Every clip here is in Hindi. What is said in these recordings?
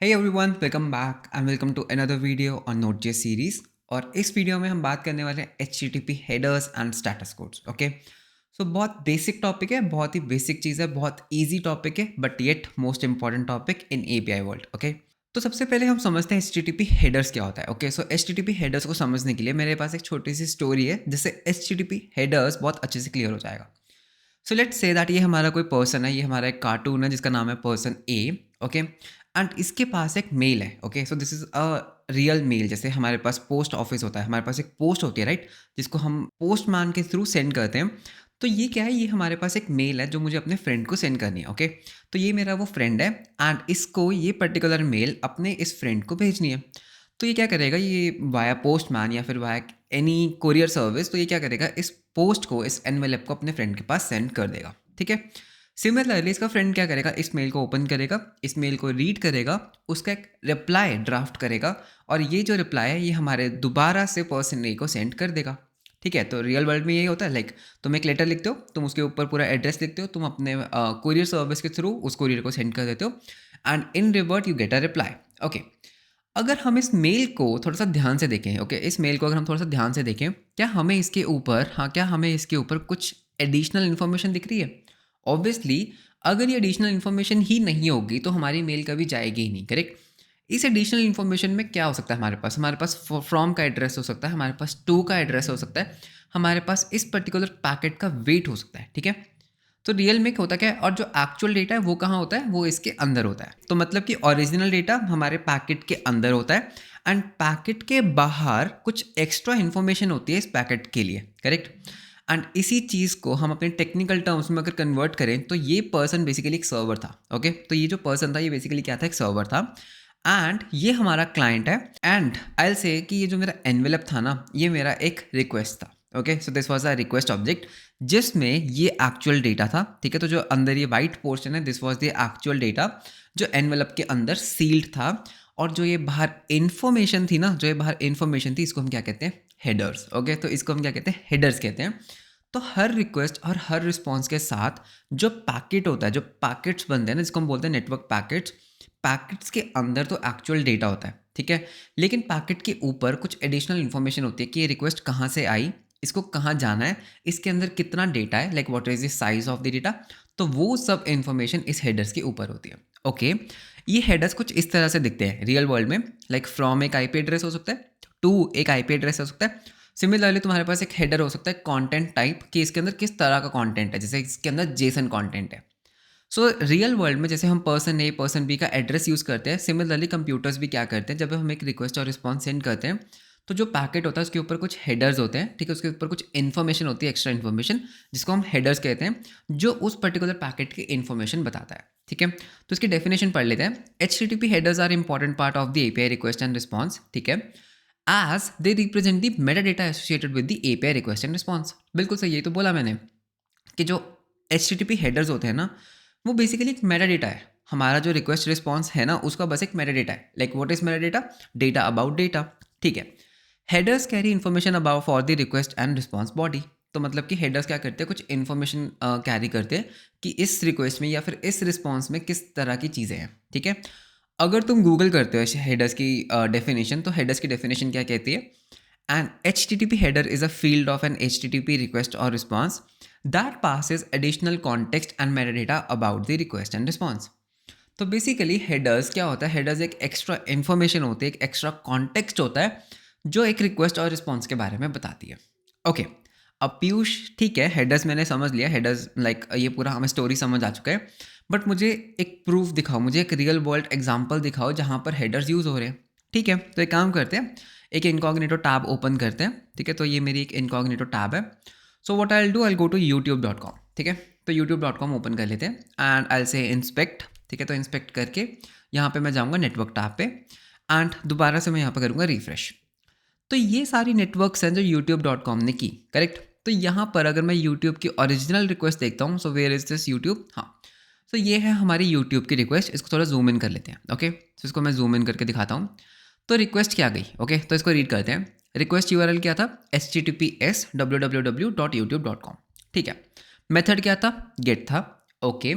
Hey everyone, welcome back and welcome to another video on Node.js series। और इस वीडियो में हम बात करने वाले हैं HTTP headers and status codes. Okay, so बहुत बेसिक टॉपिक है, बहुत ही बेसिक चीज़ है, बहुत इजी टॉपिक है, but yet most important topic in API world. Okay, तो सबसे पहले हम समझते हैं HTTP हेडर्स क्या होता है। ओके, सो HTTP हेडर्स को समझने के लिए मेरे पास एक छोटी सी स्टोरी है जिससे HTTP हेडर्स बहुत अच्छे से क्लियर हो जाएगा। सो लेट्स से दैट ये हमारा कोई पर्सन है, ये हमारा एक कार्टून है जिसका नाम है पर्सन ए। ओके, एंड इसके पास एक मेल है। Okay, so this is a real mail. जैसे हमारे पास पोस्ट ऑफिस होता है, हमारे पास एक पोस्ट होती है, राइट, जिसको हम पोस्टमैन के थ्रू सेंड करते हैं। तो ये क्या है, ये हमारे पास एक मेल है जो मुझे अपने फ्रेंड को सेंड करनी है। ओके, तो ये मेरा वो फ्रेंड है एंड इसको ये पर्टिकुलर मेल अपने इस फ्रेंड को भेजनी है। तो ये क्या करेगा, ये वाया पोस्टमैन या फिर वाया एनी कोरियर सर्विस, तो ये क्या करेगा, इस पोस्ट को, इस एनवेलप को अपने फ्रेंड के पास सेंड कर देगा। ठीक है, सिमिलरली इसका फ्रेंड क्या करेगा, इस मेल को ओपन करेगा, इस मेल को रीड करेगा, उसका एक रिप्लाई ड्राफ्ट करेगा और ये जो रिप्लाई है ये हमारे दोबारा से पर्सन ए को सेंड कर देगा। ठीक है, तो रियल वर्ल्ड में यही होता है। लाइक तुम एक लेटर लिखते हो, तुम उसके ऊपर पूरा एड्रेस लिखते हो, तुम अपने कोरियर सर्विस के थ्रू उस कोरियर को सेंड कर देते हो and in revert you get a reply. Okay, अगर हम इस मेल को थोड़ा सा ध्यान से देखें, ओके, इस मेल को अगर हम थोड़ा सा ध्यान से देखें, क्या हमें इसके ऊपर, हाँ, क्या हमें इसके ऊपर कुछ एडिशनल इन्फॉर्मेशन दिख रही है? ऑब्वियसली अगर ये एडिशनल इन्फॉर्मेशन ही नहीं होगी तो हमारी मेल कभी जाएगी ही नहीं, करेक्ट। इस एडिशनल इन्फॉर्मेशन में क्या हो सकता है, हमारे पास फ्रॉम का एड्रेस हो सकता है, हमारे पास टू का एड्रेस हो सकता है, हमारे पास इस पर्टिकुलर पैकेट का वेट हो सकता है। ठीक है, तो रियल में होता क्या है, और जो एक्चुअल डेटा है वो कहाँ होता है, वो इसके अंदर होता है। तो मतलब कि ओरिजिनल डेटा हमारे पैकेट के अंदर होता है एंड पैकेट के बाहर कुछ एक्स्ट्रा इन्फॉर्मेशन होती है इस पैकेट के लिए, करेक्ट। एंड इसी चीज़ को हम अपने टेक्निकल टर्म्स में अगर कन्वर्ट करें तो ये पर्सन बेसिकली एक सर्वर था। ओके, तो ये जो पर्सन था ये बेसिकली क्या था, एक सर्वर था एंड ये हमारा क्लाइंट है। एंड आई विल से कि ये जो मेरा एनवेलप था ना, ये मेरा एक रिक्वेस्ट था। Okay, so this was a request object जिसमें ये एक्चुअल डेटा था। ठीक है, तो जो अंदर ये वाइट पोर्शन है, this was the actual data जो एनवेलप के अंदर सील्ड था। और जो ये बाहर इन्फॉर्मेशन थी ना, जो ये बाहर इन्फॉर्मेशन थी, इसको हम क्या कहते हैं, हेडर्स। ओके, तो इसको हम क्या कहते हैं, हेडर्स कहते हैं। तो हर रिक्वेस्ट और हर रिस्पॉन्स के साथ जो पैकेट होता है, जो पैकेट्स बनते हैं ना, जिसको हम बोलते हैं नेटवर्क पैकेट्स, पैकेट्स के अंदर तो एक्चुअल डेटा होता है। ठीक है, लेकिन पैकेट के ऊपर कुछ एडिशनल इन्फॉर्मेशन होती है कि ये रिक्वेस्ट कहाँ से आई, इसको कहाँ जाना है, इसके अंदर कितना डेटा है, like what is the size of the data. तो वो सब इन्फॉर्मेशन इस हेडर्स के ऊपर होती है। ओके, ये हेडर्स कुछ इस तरह से दिखते हैं रियल वर्ल्ड में। लाइक फ्रॉम एक आईपी एड्रेस हो सकता है, टू एक आईपी एड्रेस हो सकता है। सिमिलरली तुम्हारे पास एक हेडर हो सकता है कंटेंट टाइप, कि इसके अंदर किस तरह का कंटेंट है, जैसे इसके अंदर जेसन कंटेंट है। सो रियल वर्ल्ड में जैसे हम पर्सन ए पर्सन बी का एड्रेस यूज़ करते हैं, सिमिलरली कंप्यूटर्स भी क्या करते हैं, जब हम एक रिक्वेस्ट और रिस्पॉन्स सेंड करते हैं तो जो पैकेट होता है उसके ऊपर कुछ हेडर्स होते हैं। ठीक है, उसके ऊपर कुछ इन्फॉर्मेशन होती है, एक्स्ट्रा इन्फॉर्मेशन, जिसको हम हेडर्स कहते हैं, जो उस पर्टिकुलर पैकेट की इन्फॉर्मेशन बताता है। ठीक है, तो इसकी डेफिनेशन पढ़ लेते हैं। HTTP headers are important part of the API request and response. ठीक है, as they represent the meta data associated with the API request and response. बिल्कुल सही, है तो बोला मैंने कि जो HTTP हेडर्स होते हैं ना, वो बेसिकली एक मेटा डेटा है। हमारा जो रिक्वेस्ट रिस्पॉन्स है ना, उसका बस एक मेटा डेटा है। Like what is Meta data, data about data. ठीक है, headers carry information about for the request and response body. तो मतलब कि हेडर्स क्या करते हैं, कुछ इन्फॉर्मेशन कैरी करते हैं कि इस रिक्वेस्ट में या फिर इस रिस्पॉन्स में किस तरह की चीज़ें हैं। ठीक है, अगर तुम गूगल करते हो हेडर्स की डेफिनेशन, तो हेडर्स की डेफिनेशन क्या कहती है, N HTTP header is a field of an HTTP request or response that passes additional context and metadata about the request and response। तो बेसिकली हेडर्स क्या होता है, हेडर्स एक एक्स्ट्रा इन्फॉर्मेशन होती है, एक एक्स्ट्रा कॉन्टेक्स्ट होता है जो एक रिक्वेस्ट और रिस्पॉन्स के बारे में बताती है। ओके, अब पीयूष, ठीक है, हेडर्स मैंने समझ लिया, हेडर्स लाइक ये पूरा हमें स्टोरी समझ आ चुका है, बट मुझे एक प्रूफ दिखाओ, मुझे एक रियल वर्ल्ड एग्जाम्पल दिखाओ जहाँ पर हेडर्स यूज़ हो रहे हैं। ठीक है, तो एक काम करते हैं, एक इनकॉग्निटो टैब ओपन करते हैं। ठीक है, तो ये मेरी एक इनकॉग्निटो टैब है। So what I will do, I go to youtube.com। ठीक है, तो youtube.com ओपन कर लेते हैं एंड आई से इंस्पेक्ट। ठीक है, तो इंस्पेक्ट करके यहाँ पे मैं जाऊँगा नेटवर्क टैब पे एंड दोबारा से मैं यहाँ पे करूँगा रिफ्रेश। तो ये सारी नेटवर्क्स हैं जो youtube.com ने की, करेक्ट। तो यहाँ पर अगर मैं YouTube की ओरिजिनल रिक्वेस्ट देखता हूँ, so where is this YouTube, हाँ, तो ये है हमारी YouTube की रिक्वेस्ट। इसको थोड़ा जूम इन कर लेते हैं। ओके, तो इसको मैं जूम इन करके दिखाता हूँ। तो रिक्वेस्ट क्या गई, ओके, तो इसको रीड करते हैं। रिक्वेस्ट URL क्या था, https www.youtube.com। ठीक है, मेथड क्या था, गेट था। ओके,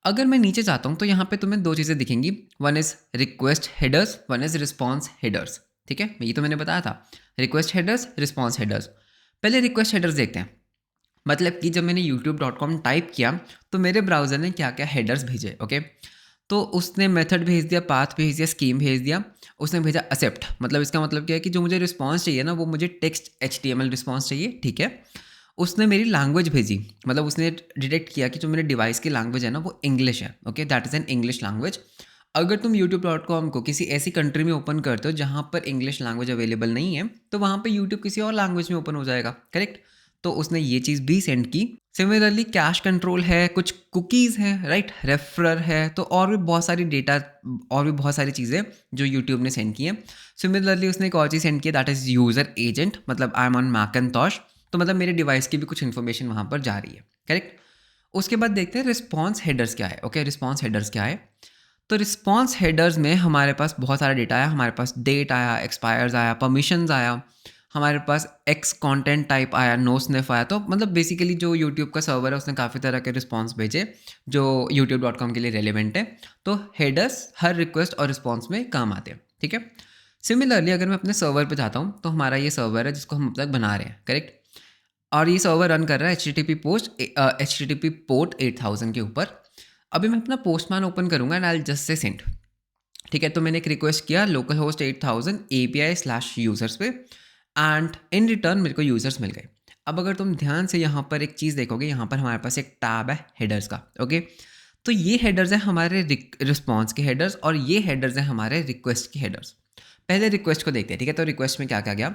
अगर मैं नीचे जाता हूँ तो यहाँ पे तुम्हें दो चीज़ें दिखेंगी, one is request headers, one is response headers. ठीक है, ये तो मैंने बताया था, रिक्वेस्ट हेडर्स, रिस्पॉन्स हेडर्स। पहले रिक्वेस्ट हेडर्स देखते हैं। मतलब कि जब मैंने youtube.com टाइप किया तो मेरे ब्राउज़र ने क्या क्या हेडर्स भेजे। ओके, तो उसने मेथड भेज दिया, पाथ भेज दिया, स्कीम भेज दिया, उसने भेजा एक्सेप्ट। मतलब इसका मतलब क्या है कि जो मुझे रिस्पॉन्स चाहिए ना, वो मुझे टेक्स्ट HTML रिस्पॉन्स चाहिए। ठीक है, उसने मेरी लैंग्वेज भेजी, मतलब उसने डिटेक्ट किया कि जो मेरे डिवाइस की लैंग्वेज है ना वो इंग्लिश है। Okay, that is an English language. अगर तुम youtube.com को किसी ऐसी कंट्री में ओपन करते हो जहाँ पर इंग्लिश लैंग्वेज अवेलेबल नहीं है, तो वहाँ पे यूट्यूब किसी और लैंग्वेज में ओपन हो जाएगा। करेक्ट, तो उसने ये चीज़ भी सेंड की। सिमिलरली कैश कंट्रोल है, कुछ कुकीज़ हैं, राइट, रेफरर है, तो और भी बहुत सारी डेटा, और भी बहुत सारी चीज़ें जो यूट्यूब ने सेंड की है। सिमिलरली उसने एक और चीज़ सेंड की है, दैट इज़ यूज़र एजेंट। मतलब आई एम ऑन मैकइंटोश, तो मतलब मेरे डिवाइस की भी कुछ इन्फॉर्मेशन वहाँ पर जा रही है। करेक्ट, उसके बाद देखते हैं रिस्पॉन्स हेडर्स क्या है। ओके, रिस्पॉन्स हेडर्स क्या है? तो रिस्पॉन्स हेडर्स में हमारे पास बहुत सारा डेटा आया। हमारे पास डेट आया, एक्सपायर्स आया, परमिशंस आया, हमारे पास एक्स कंटेंट टाइप आया, नो स्निफ आया। तो मतलब बेसिकली जो यूट्यूब का सर्वर है उसने काफ़ी तरह के रिस्पॉन्स भेजे जो youtube.com के लिए रेलिवेंट है। तो हेडर्स हर रिक्वेस्ट और रिस्पॉन्स में काम आते हैं। ठीक है, सिमिलरली अगर मैं अपने सर्वर पे जाता हूँ तो हमारा ये सर्वर है जिसको हम अब तक बना रहे हैं। करेक्ट, और ये सर्वर रन कर रहा है HTTP पोर्ट 8000 के ऊपर। अभी मैं अपना पोस्टमैन ओपन करूँगा and I just say send. ठीक है, तो मैंने एक रिक्वेस्ट किया लोकल होस्ट 8000 API/यूज़र्स पे, एंड इन रिटर्न मेरे को यूज़र्स मिल गए। अब अगर तुम ध्यान से यहाँ पर एक चीज़ देखोगे, यहाँ पर हमारे पास एक टैब है हेडर्स का। ओके, तो ये हेडर्स हैं हमारे रिस्पॉन्स के हेडर्स, और ये हेडर्स हैं हमारे रिक्वेस्ट के हेडर्स। पहले रिक्वेस्ट को देखते हैं। ठीक है, तो रिक्वेस्ट में क्या क्या गया?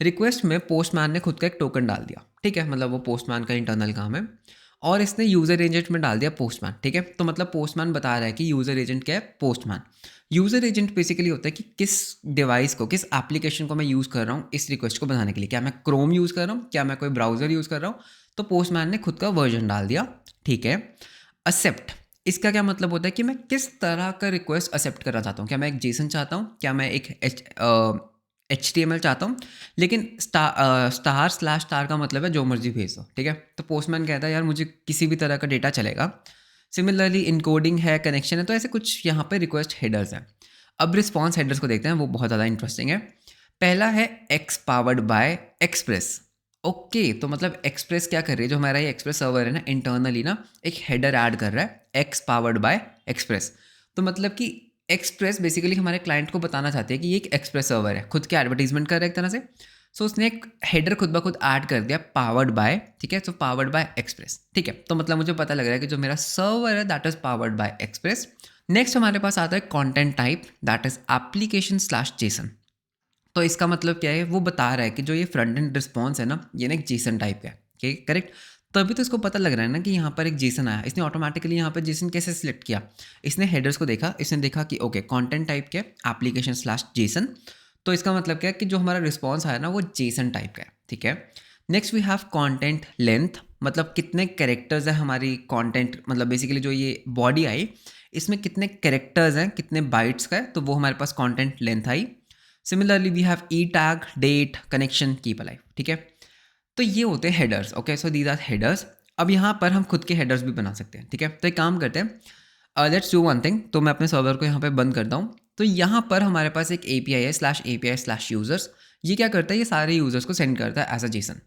रिक्वेस्ट में पोस्टमैन ने खुद का एक टोकन डाल दिया। ठीक है, मतलब वो पोस्टमैन का इंटरनल काम है, और इसने यूज़र एजेंट में डाल दिया पोस्टमैन। ठीक है, तो मतलब पोस्टमैन बता रहा है कि यूज़र एजेंट क्या है? पोस्टमैन। यूज़र एजेंट बेसिकली होता है कि किस डिवाइस को, किस एप्लीकेशन को मैं यूज़ कर रहा हूँ इस रिक्वेस्ट को बनाने के लिए। क्या मैं क्रोम यूज़ कर रहा हूँ, क्या मैं कोई ब्राउज़र यूज़ कर रहा हूँ? तो पोस्टमैन ने खुद का वर्जन डाल दिया। ठीक है, एक्सेप्ट, इसका क्या मतलब होता है कि मैं किस तरह का रिक्वेस्ट एक्सेप्ट करना चाहता हूँ। क्या मैं एक जेसन चाहता हूँ, क्या मैं एक HTML चाहता हूँ? लेकिन स्टार का मतलब है जो मर्जी भेज दो। ठीक है, तो पोस्टमैन कहता है यार मुझे किसी भी तरह का डेटा चलेगा। सिमिलरली इनकोडिंग है, कनेक्शन है, तो ऐसे कुछ यहाँ पे रिक्वेस्ट हेडर्स हैं। अब रिस्पॉन्स हेडर्स को देखते हैं, वो बहुत ज़्यादा इंटरेस्टिंग है। पहला है x powered by express. Okay, तो मतलब एक्सप्रेस क्या कर रही है, जो हमारा ये एक्सप्रेस सर्वर है ना, इंटरनली ना एक हेडर ऐड कर रहा है एक्स पावर्ड बाय एक्सप्रेस। तो मतलब कि एक्सप्रेस बेसिकली हमारे क्लाइंट को बताना चाहते हैं कि ये एक एक्सप्रेस सर्वर है, खुद के एडवर्टीजमेंट कर रहा है एक तरह से। सो उसने एक हेडर खुद ब खुद ऐड कर दिया पावर्ड बाय। ठीक है, तो पावर्ड बाय एक्सप्रेस। ठीक है, तो मतलब मुझे पता लग रहा है कि जो मेरा सर्वर है that is powered by express. Next हमारे पास आता है कंटेंट टाइप, दैट इज एप्लीकेशन/जेसन। तो इसका मतलब क्या है? वो बता रहा है कि जो ये फ्रंट एंड रिस्पॉन्स है ना, ये ना एक जेसन टाइप का है। करेक्ट, तभी तो इसको पता लग रहा है ना कि यहाँ पर एक जेसन आया। इसने ऑटोमेटिकली यहाँ पर जेसन कैसे सिलेक्ट किया? इसने हेडर्स को देखा, इसने देखा कि ओके कंटेंट टाइप क्या है, एप्लीकेशन/जेसन। तो इसका मतलब क्या है कि जो हमारा रिस्पॉन्स आया ना वो जेसन टाइप का है। ठीक है, next we have content length, मतलब कितने कैरेक्टर्स हैं हमारी कंटेंट, मतलब बेसिकली जो ये बॉडी आई इसमें कितने कैरेक्टर्स हैं, कितने बाइट्स का है, तो वो हमारे पास कंटेंट लेंथ आई। Similarly we have E tag, date, connection, keep alive. ठीक है, तो ये होते हैं headers. Okay, so these are headers. अब यहाँ पर हम खुद के हेडर्स भी बना सकते हैं। ठीक है, तो एक काम करते हैं, लेट्स डू वन थिंग। तो मैं अपने सर्वर को यहाँ पे बंद करता हूँ। तो यहाँ पर हमारे पास एक API है /API/यूज़र्स। ये क्या करता है? ये सारे यूज़र्स को सेंड करता है एज अ जेसन।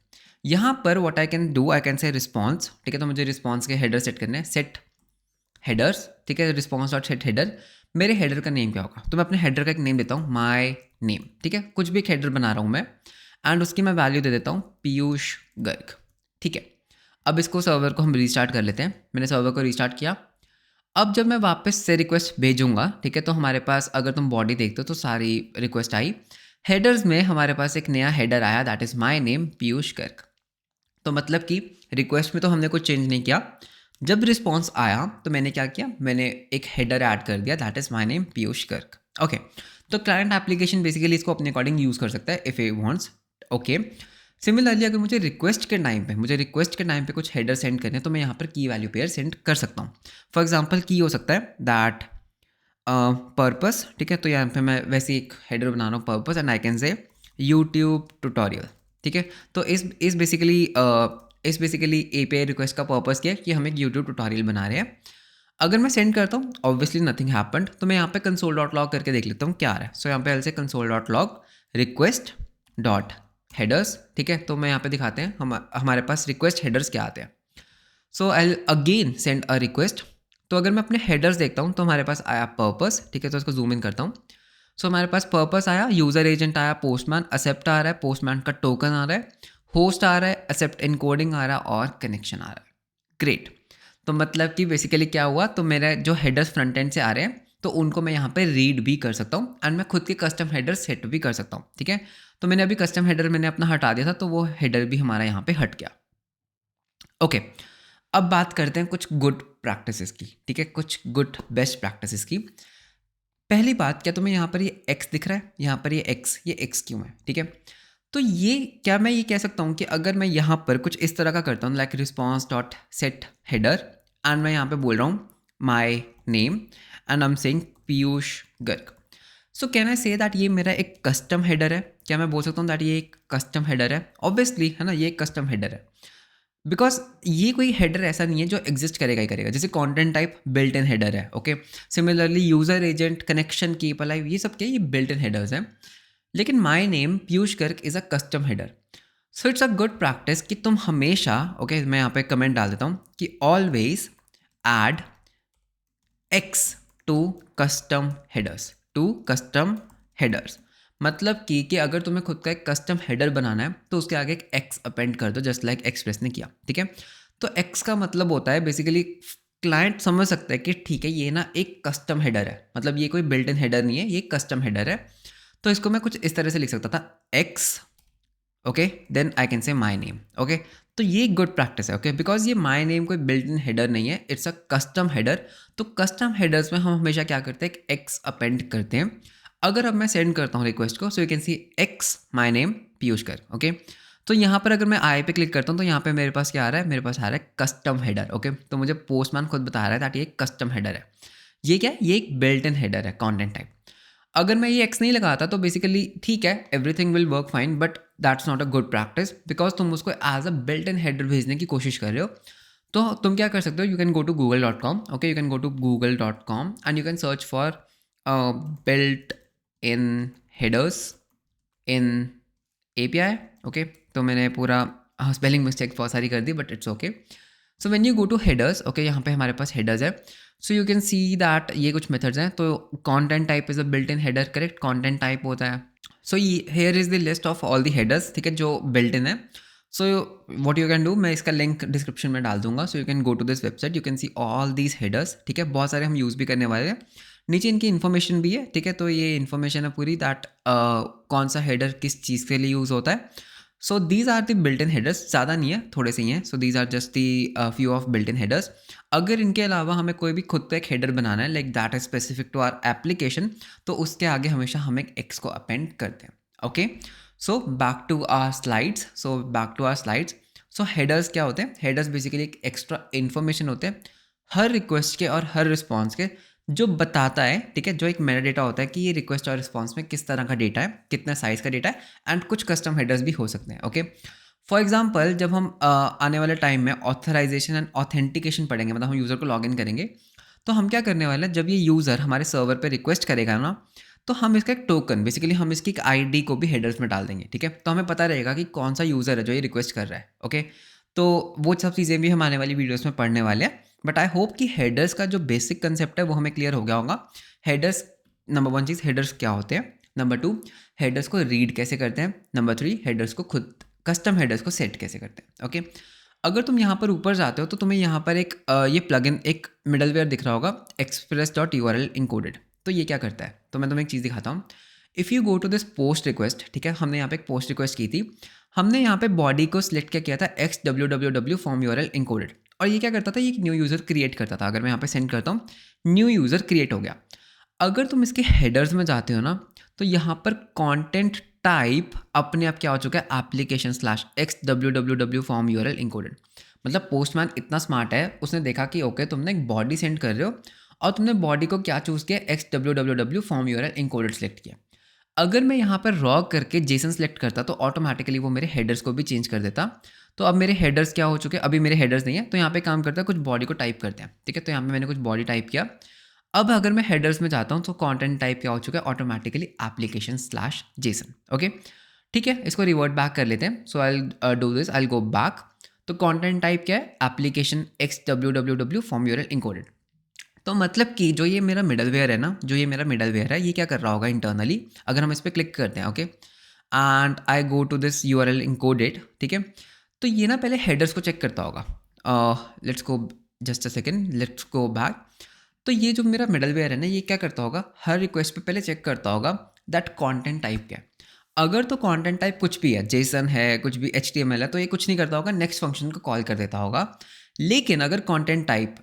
यहाँ पर what I can do, I can से रिस्पॉन्स। ठीक है, तो मुझे रिस्पॉन्स के हेडर सेट करने हैं, सेट हेडर्स। ठीक है, रिस्पॉन्स डॉट सेट हेडर। मेरे हेडर का नेम क्या होगा? तो मैं अपने हेडर का एक नेम देता हूँ, माय नेम। ठीक है, कुछ भी एक हेडर बना रहा हूँ मैं, एंड उसकी मैं वैल्यू दे देता हूँ पीयूष गर्ग। ठीक है, अब इसको सर्वर को हम रीस्टार्ट कर लेते हैं। मैंने सर्वर को रीस्टार्ट किया। अब जब मैं वापस से रिक्वेस्ट भेजूंगा, ठीक है, तो हमारे पास अगर तुम बॉडी देखते हो तो सारी रिक्वेस्ट आई। हेडर्स में हमारे पास एक नया हेडर आया, that is my name Piyush Garg. तो मतलब कि रिक्वेस्ट में तो हमने कुछ चेंज नहीं किया। जब रिस्पॉन्स आया तो मैंने क्या किया? मैंने एक हेडर ऐड कर दिया, that is my name Piyush Garg. Okay, तो क्लाइंट एप्लीकेशन बेसिकली इसको अपने अकॉर्डिंग यूज़ कर सकता है if he wants. Okay, similarly अगर मुझे रिक्वेस्ट के टाइम पे कुछ हेडर सेंड करने हैं तो मैं यहाँ पर की वैल्यू पेयर सेंड कर सकता हूँ। फॉर एग्जांपल की हो सकता है दैट पर्पस। ठीक है, तो यहाँ पे मैं वैसे एक हेडर बना रहा हूँ पर्पस, एंड आई कैन से यूट्यूब ट्यूटोरियल। ठीक है, तो इस बेसिकली API रिक्वेस्ट का पर्पस क्या है कि हम एक यूट्यूब ट्यूटोरियल बना रहे हैं। अगर मैं सेंड करता हूँ ऑब्वियसली नथिंग हैपेंड, तो मैं यहाँ पे कंसोल डॉट लॉग करके देख लेता हूँ क्या आ रहा है। सो यहाँ पे से console dot log request dot headers, ठीक है। तो मैं यहाँ पे दिखाते हैं हमारे पास रिक्वेस्ट हेडर्स क्या आते हैं। So I again send a request. तो अगर मैं अपने हेडर्स देखता हूँ तो हमारे पास आया पर्पस, ठीक है। तो इसको जूम इन करता हूँ। सो हमारे पास पर्पस आया, यूजर एजेंट आया, पोस्टमैन एक्सेप्ट आ रहा है, पोस्टमैन का टोकन आ रहा है, होस्ट आ रहा है, एक्सेप्ट इनकोडिंग आ रहा है और कनेक्शन आ रहा है। ग्रेट। तो मतलब कि बेसिकली क्या हुआ, तो मेरे जो हेडर्स फ्रंट एंड से आ रहे हैं तो उनको मैं यहाँ पे रीड भी कर सकता हूँ एंड मैं खुद के कस्टम हेडर सेट भी कर सकता हूँ, ठीक है। तो मैंने अभी कस्टम हेडर मैंने अपना हटा दिया था, तो वो हेडर भी हमारा यहाँ पे हट गया। ओके, अब बात करते हैं कुछ गुड प्रैक्टिसेस की, ठीक है, कुछ गुड बेस्ट प्रैक्टिसेस की। पहली बात, क्या तुम्हें यहाँ पर ये एक्स दिख रहा है, यहाँ पर ये एक्स क्यों है, ठीक है। तो ये क्या मैं ये कह सकता हूँ कि अगर मैं यहाँ पर कुछ इस तरह का करता हूँ like response dot set header and मैं यहाँ पे बोल रहा हूँ my name and I am saying Piyush Garg, so can I say that ये मेरा एक कस्टम हेडर है? क्या मैं बोल सकता हूँ दैट ये एक कस्टम हेडर है? ऑब्वियसली है ना, ये एक कस्टम हेडर है, बिकॉज ये कोई हेडर ऐसा नहीं है जो एग्जिस्ट करेगा ही करेगा। जैसे content type built in header है, okay. Similarly user agent, connection, keep alive, ये सब क्या ये बिल्ट इन हेडर्स हैं। लेकिन my name Piyush Garg is a custom header. So it's a good practice कि तुम हमेशा, ओके, मैं यहाँ पे कमेंट डाल देता हूँ कि always add X to custom headers, to custom headers. मतलब कि अगर तुम्हें खुद का एक कस्टम हेडर बनाना है तो उसके आगे एक एक्स अपेंड कर दो, जस्ट लाइक एक्सप्रेस ने किया, ठीक है। तो एक्स का मतलब होता है बेसिकली क्लाइंट समझ सकता है कि ठीक है ये ना एक कस्टम हेडर है, मतलब ये कोई बिल्ट इन हेडर नहीं है, ये कस्टम हेडर है। तो इसको मैं कुछ इस तरह से लिख सकता था, X, okay, then I can say my name, okay. तो ये एक गुड प्रैक्टिस है, ओके, बिकॉज ये माई नेम कोई बिल्ट इन हेडर नहीं है, इट्स अ कस्टम हेडर। तो कस्टम हेडर्स में हम हमेशा क्या करते हैं, एक एक्स अपेंड करते हैं। अगर अब मैं सेंड करता हूँ रिक्वेस्ट को, सो you can C x my name Piyush कर, ओके। तो यहाँ पर अगर मैं आई पे क्लिक करता हूँ तो यहाँ पे मेरे पास क्या आ रहा है, मेरे पास आ रहा है कस्टम हेडर, ओके। तो मुझे पोस्टमैन खुद बता रहा है दैट ये कस्टम हेडर है। ये क्या है, ये एक बिल्ट इन हेडर है, कॉन्टेंट टाइप। अगर मैं ये एक्स नहीं लगाता तो बेसिकली ठीक है, everything will work fine, but that's not a good practice because तुम उसको as a built in header भेजने की कोशिश कर रहे हो। तो तुम क्या कर सकते हो, you can go to google.com, okay, you can go to google.com and you can search for built in headers in API, okay. तो मैंने पूरा स्पेलिंग मिस्टेक बहुत सारी कर दी, but it's okay. So when you go to headers, okay, यहाँ पे हमारे पास हेडर्स है। So you can see that ये कुछ मेथड्स हैं। तो content type is a built in header, correct, content type होता है। So here is the list of all the headers, ठीक है, जो बिल्ट इन है। So what you can do, मैं इसका लिंक डिस्क्रिप्शन में डाल दूंगा। So you can go to this website, you can see all these headers, ठीक है। बहुत सारे हम यूज़ भी करने वाले हैं। नीचे इनकी इन्फॉर्मेशन भी है, ठीक है। तो ये इन्फॉर्मेशन है पूरी दैट कौन सा हेडर किस चीज़ के लिए यूज़ होता है। So these are the built in headers, ज़्यादा नहीं है, थोड़े से ही हैं। So these are just the few of built in headers. अगर इनके अलावा हमें कोई भी खुद का एक हेडर बनाना है like that is specific to our application, तो उसके आगे हमेशा हम एक एक्स को अपेंड करते हैं, okay. So back to our slides, so headers क्या होते हैं, हेडर्स बेसिकली एक एक्स्ट्रा इन्फॉर्मेशन होते हैं हर रिक्वेस्ट के और हर रिस्पॉन्स के, जो बताता है, ठीक है, जो एक मेटा डेटा होता है कि ये रिक्वेस्ट और रिस्पॉन्स में किस तरह का डेटा है, कितना साइज का डेटा है, एंड कुछ कस्टम हेडर्स भी हो सकते हैं, ओके। फॉर एग्जाम्पल जब हम आने वाले टाइम में ऑथराइजेशन एंड ऑथेंटिकेशन पढ़ेंगे, मतलब हम यूज़र को लॉग इन करेंगे, तो हम क्या करने वाले हैं, जब ये यूज़र हमारे सर्वर पे रिक्वेस्ट करेगा ना, तो हम इसका एक टोकन, बेसिकली हम इसकी एक आईडी को भी हेडर्स में डाल देंगे, ठीक है। तो हमें पता रहेगा कि कौन सा यूज़र है जो ये रिक्वेस्ट कर रहा है, ओके। तो वो सब चीज़ें भी हम आने वाली वीडियोस में पढ़ने वाले हैं, बट आई होप कि हेडर्स का जो बेसिक कंसेप्ट है वो हमें क्लियर हो गया होगा। हेडर्स, नंबर 1 चीज़, हेडर्स क्या होते हैं। नंबर 2, हेडर्स को रीड कैसे करते हैं। नंबर 3, हेडर्स को खुद कस्टम हेडर्स को सेट कैसे करते हैं, ओके। अगर तुम यहाँ पर ऊपर जाते हो तो तुम्हें यहाँ पर एक ये प्लगइन, एक मिडलवेयर दिख रहा होगा, express.url encoded। तो ये क्या करता है, तो मैं तुम्हें एक चीज़ दिखाता हूँ। If you go to this post request, ठीक है, हमने यहाँ पे एक पोस्ट रिक्वेस्ट की थी, हमने यहाँ पे बॉडी को सिलेक्ट क्या किया था, XWWW फॉर्म URL encoded, और ये क्या करता था, ये एक न्यू यूज़र क्रिएट करता था। अगर मैं यहाँ पे सेंड करता हूँ, न्यू यूज़र क्रिएट हो गया। अगर तुम इसके हेडर्स में जाते हो ना, तो यहाँ पर कंटेंट टाइप अपने आप क्या हो चुका है, application slash XWWW form URL encoded। मतलब पोस्टमैन इतना स्मार्ट है, उसने देखा कि ओके तुमने एक बॉडी सेंड कर रहे हो और तुमने बॉडी को क्या चूज़ किया, XWWW form URL encoded select किया। अगर मैं यहाँ पर रॉ करके जेसन सेलेक्ट करता तो ऑटोमेटिकली वो मेरे हेडर्स को भी चेंज कर देता। तो अब मेरे हेडर्स क्या हो चुके हैं, अभी मेरे हेडर्स नहीं है, तो यहाँ पे काम करता है कुछ बॉडी को टाइप करते हैं, ठीक है। तो यहाँ पे मैंने कुछ बॉडी टाइप किया। अब अगर मैं हेडर्स में जाता हूँ तो कंटेंट टाइप क्या हो चुका है automatically application slash Jason, okay. ठीक है, इसको रिवर्ट बैक कर लेते हैं। So I do this, I go back. तो कंटेंट टाइप क्या है, application x W W W form URL encoded. तो मतलब कि जो ये मेरा मिडलवेयर है ना, जो ये मेरा मिडलवेयर है, ये क्या कर रहा होगा इंटरनली, अगर हम इस पर क्लिक करते हैं, okay, and I go to this URL encoded, ठीक है। तो ये ना पहले हेडर्स को चेक करता होगा। Let's go, just a second, let's go back. तो ये जो मेरा मिडलवेयर है ना, ये क्या करता होगा, हर रिक्वेस्ट पे पहले चेक करता होगा दैट कंटेंट टाइप क्या है। अगर तो कंटेंट टाइप कुछ भी है, जेसन है, कुछ भी HTML है, तो ये कुछ नहीं करता होगा, नेक्स्ट फंक्शन को कॉल कर देता होगा। लेकिन अगर content type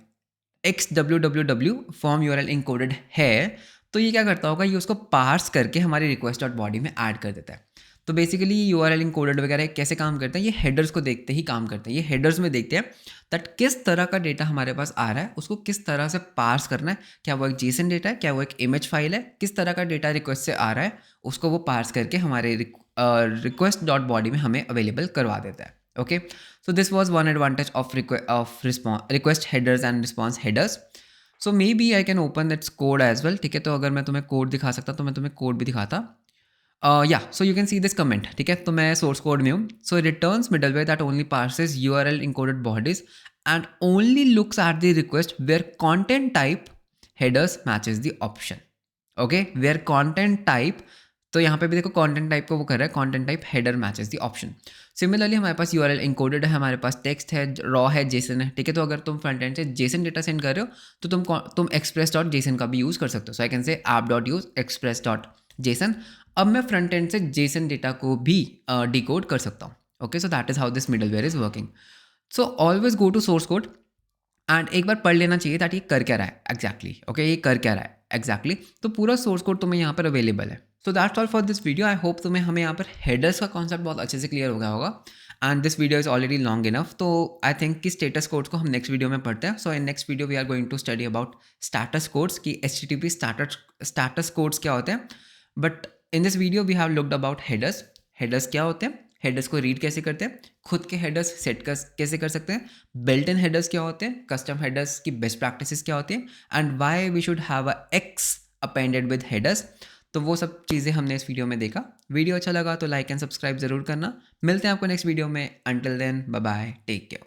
x W W W form URL encoded है, तो ये क्या करता होगा, ये उसको पार्स करके हमारी रिक्वेस्ट डॉट बॉडी में ऐड कर देता है। तो बेसिकली ये यूआरएल इनकोडेड वगैरह कैसे काम करते हैं, ये हेडर्स को देखते ही काम करते हैं। ये हेडर्स में देखते हैं दैट किस तरह का डेटा हमारे पास आ रहा है, उसको किस तरह से पार्स करना है, क्या वो एक जेसन डेटा है, क्या वो एक इमेज फाइल है, किस तरह का डेटा रिक्वेस्ट से आ रहा है, उसको वो पार्स करके हमारे रिक्वेस्ट डॉट बॉडी में हमें अवेलेबल करवा देता है, okay. So this was one advantage of request headers and response headers. So maybe I can open its code as well, ठीक है। तो अगर मैं तुम्हें कोड दिखा सकता तो मैं तुम्हें कोड भी दिखाता। या so you can see this comment, ठीक है। तो मैं सोर्स कोड में हूँ। So returns middleware that only parses URL encoded bodies and only looks at the request where content type headers matches the option, okay, where content type. तो यहाँ पे भी देखो कंटेंट टाइप को वो कर रहा है, content type header matches the option. Similarly हमारे पास यूआरएल इनकोडेड है, हमारे पास टेक्स्ट है, रॉ है, जेसन है, ठीक है। तो अगर तुम फ्रंट एंड से जेसन डेटा सेंड कर रहे हो तो तुम एक्सप्रेस डॉट जेसन का भी यूज़ कर सकते हो। So I can say app dot use express dot JSON. अब मैं फ्रंट एंड से जेसन डेटा को भी डिकोड कर सकता हूँ, okay. So that is how this middleware is working. So always go to source code and एक बार पढ़ लेना चाहिए दैट ये कर क्या रहा है एग्जैक्टली, ओके, ये कर क्या रहा है एग्जैक्टली। तो पूरा सोर्स कोड तुम्हें यहाँ पर अवेलेबल है। So that's all for this video. I hope तुम्हें हमें यहाँ पर हेडर्स का कॉन्सेप्ट बहुत अच्छे से क्लियर हो गया होगा। And this video is already long enough, तो आई थिंक कि स्टेटस कोड्स को हम नेक्स्ट वीडियो में पढ़ते हैं। So in next video we are going to study about status codes की HTTP स्टेटस कोड्स क्या होते हैं। But in this video we have looked about headers. Headers क्या होते हैं, हेडर्स को रीड कैसे करते हैं, खुद के हेडर्स सेट कैसे कर सकते हैं, बिल्ट इन हेडर्स क्या होते हैं, कस्टम हेडर्स की बेस्ट प्रैक्टिसेस क्या होती हैं, and why we should have a X appended with headers. तो वो सब चीज़ें हमने इस वीडियो में देखा। वीडियो अच्छा लगा तो लाइक एंड सब्सक्राइब ज़रूर करना। मिलते हैं आपको नेक्स्ट वीडियो में। Until then, bye bye, take care.